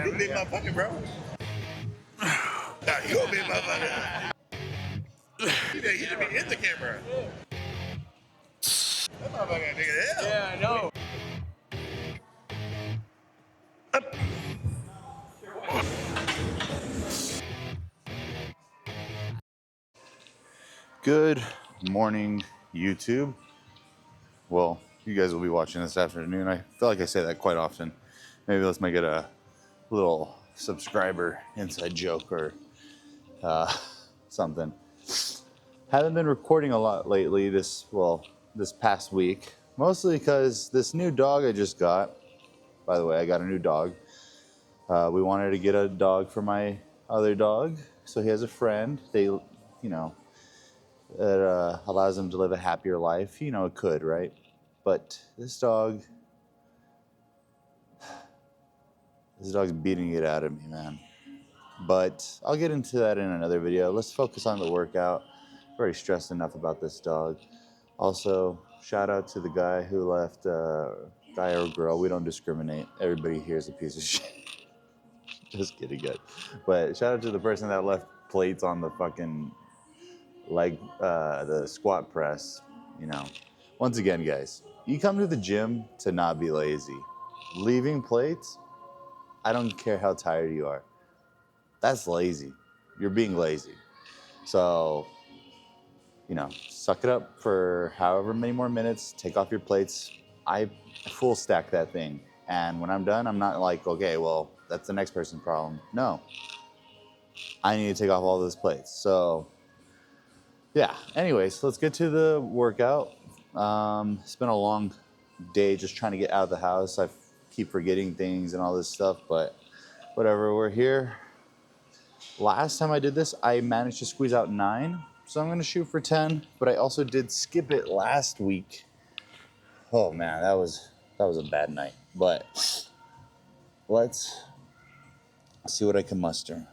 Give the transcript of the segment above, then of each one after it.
You a big motherfucker, bro. Nah, you a big motherfucker. You should be in the camera. That motherfucker nigga hell. Yeah, I know. Good morning, YouTube. Well, you guys will be watching this afternoon. I feel like I say that quite often. Maybe let's make it a little subscriber inside joke or something. Haven't been recording a lot lately this past week, mostly because this new dog I just got. By the way, I got a new dog. We wanted to get a dog for my other dog, so he has a friend. It allows him to live a happier life. You know, it could, right? But this dog's beating it out of me, man. But I'll get into that in another video. Let's focus on the workout. I've already stressed enough about this dog. Also, shout out to the guy who left, guy or girl, we don't discriminate. Everybody here is a piece of shit. Just kidding, guys. But shout out to the person that left plates on the fucking the squat press. You know, once again, guys, you come to the gym to not be lazy. Leaving plates, I don't care how tired you are. That's lazy. You're being lazy. So, suck it up for however many more minutes. Take off your plates. I full stack that thing. And when I'm done, I'm not like, okay, well, that's the next person's problem. No. I need to take off all those plates. So, yeah. Anyways, let's get to the workout. It's been a long day just trying to get out of the house. I keep forgetting things and all this stuff, but whatever, we're here. Last time I did this, I managed to squeeze out 9, so I'm going to shoot for 10, but I also did skip it last week. Oh man, that was a bad night, but let's see what I can muster.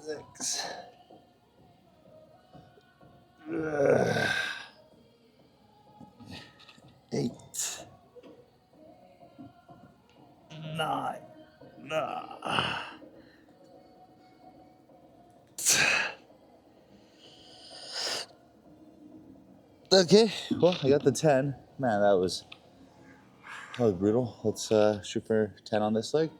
Six. 8. 9. Okay, well, I got the 10. Man, that was brutal. Let's shoot for 10 on this leg.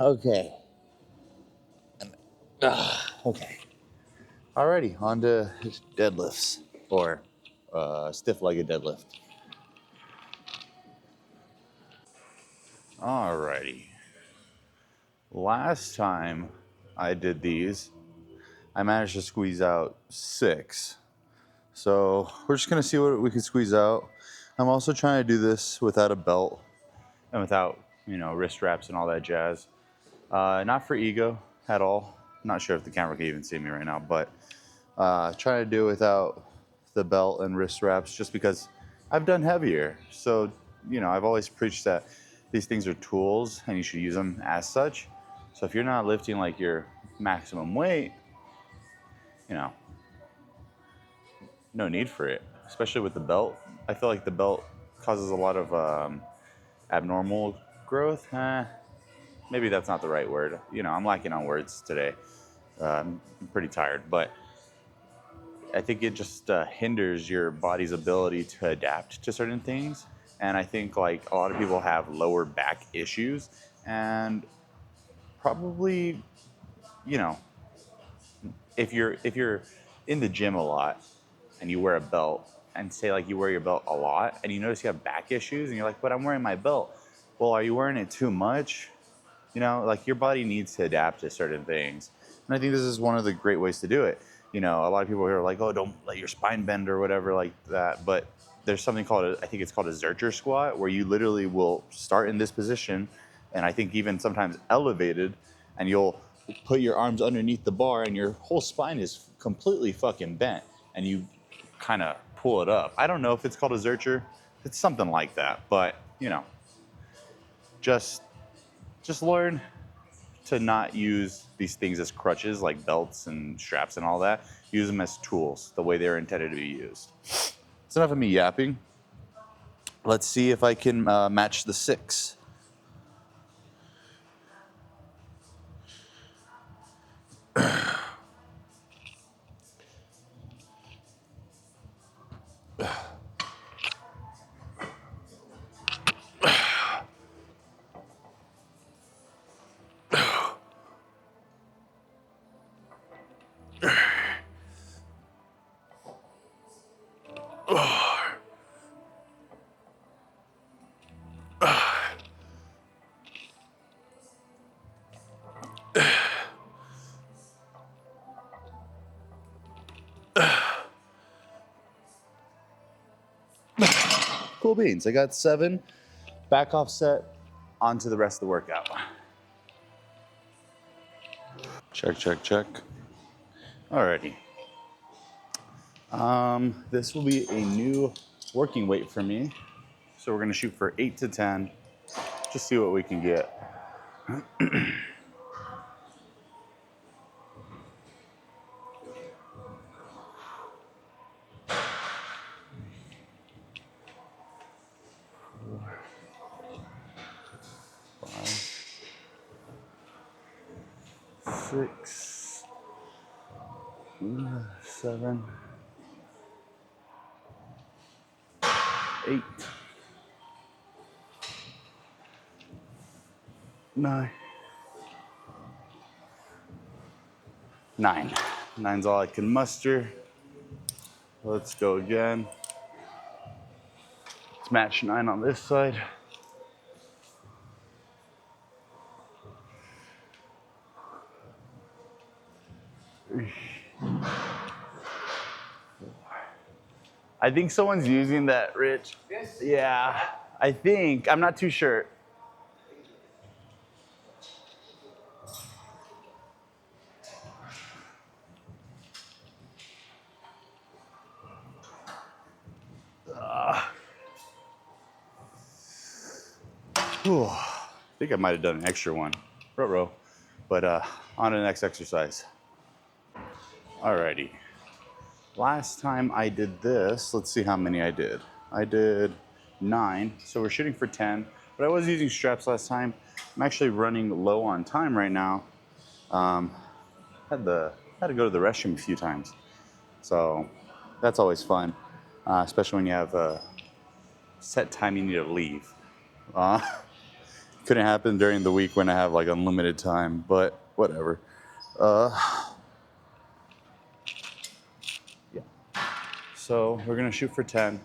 Okay. Okay. Alrighty, on to deadlifts, or stiff-legged deadlift. Alrighty. Last time I did these, I managed to squeeze out 6. So we're just gonna see what we can squeeze out. I'm also trying to do this without a belt and without, wrist wraps and all that jazz. Not for ego at all. Not sure if the camera can even see me right now, but trying to do it without the belt and wrist wraps just because I've done heavier. So, I've always preached that these things are tools and you should use them as such. So if you're not lifting like your maximum weight, no need for it, especially with the belt. I feel like the belt causes a lot of abnormal growth. Maybe that's not the right word. I'm lacking on words today. I'm pretty tired, but I think it just hinders your body's ability to adapt to certain things. And I think like a lot of people have lower back issues and probably, if you're in the gym a lot and you wear a belt, and say like you wear your belt a lot and you notice you have back issues and you're like, but I'm wearing my belt. Well, are you wearing it too much? You know, like your body needs to adapt to certain things. And I think this is one of the great ways to do it. You know, a lot of people here are like, oh, don't let your spine bend or whatever like that. But there's something called, I think it's called a Zercher squat, where you literally will start in this position, and I think even sometimes elevated, and you'll put your arms underneath the bar and your whole spine is completely fucking bent, and you kind of pull it up. I don't know if it's called a Zercher. It's something like that. But, you know, just learn to not use these things as crutches like belts and straps and all that. Use them as tools the way they're intended to be used. It's enough of me yapping. Let's see if I can match the 6. Cool beans. I got 7. Back offset onto the rest of the workout. Check, check, check. Alrighty. This will be a new working weight for me. So we're gonna shoot for 8 to 10. Just see what we can get. 6, 7, 8, 9. 9. 9's all I can muster. Let's go again. Let's match 9 on this side. I think someone's using that, Rich. Yes? Yeah, I think. I'm not too sure. I think I might have done an extra one. Ruh-roh. But on to the next exercise. Alrighty. Last time I did this, let's see how many I did. I did 9, so we're shooting for 10. But I was using straps last time. I'm actually running low on time right now. Had to go to the restroom a few times, so that's always fun, especially when you have a set time you need to leave. Couldn't happen during the week when I have like unlimited time, but whatever. Yeah. So we're gonna shoot for 10.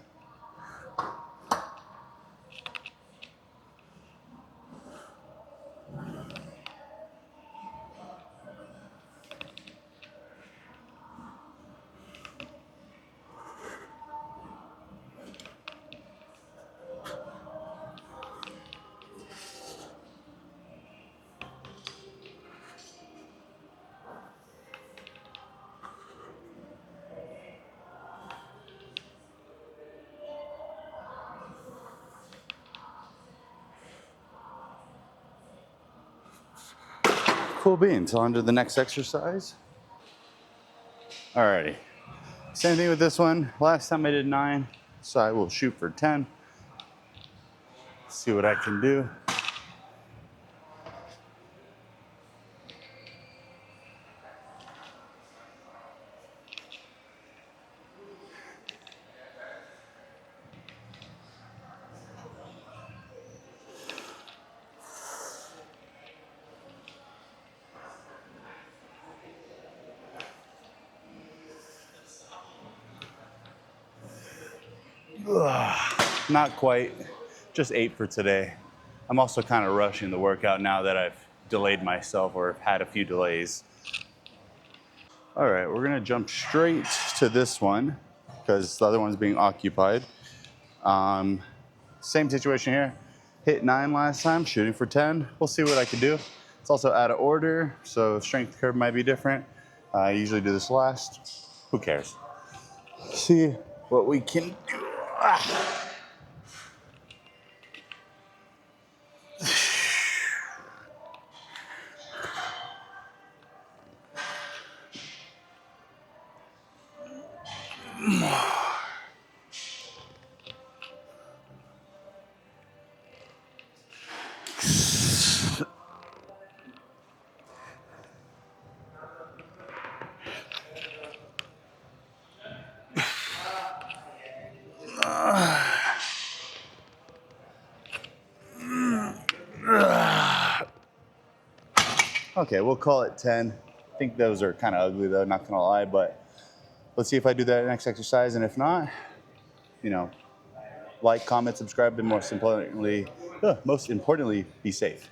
Cool beans. On to the next exercise. Alrighty. Same thing with this one. Last time I did 9, so I will shoot for 10. See what I can do. Not quite, just 8 for today. I'm also kind of rushing the workout now that I've delayed myself or had a few delays. All right, we're gonna jump straight to this one because the other one's being occupied. Same situation here. Hit 9 last time, shooting for 10. We'll see what I can do. It's also out of order, so strength curve might be different. I usually do this last. Who cares? See what we can do. Okay, we'll call it 10. I think those are kind of ugly though, not gonna lie, but let's see if I do that next exercise, and if not, you know, like, comment, subscribe, and most importantly, be safe.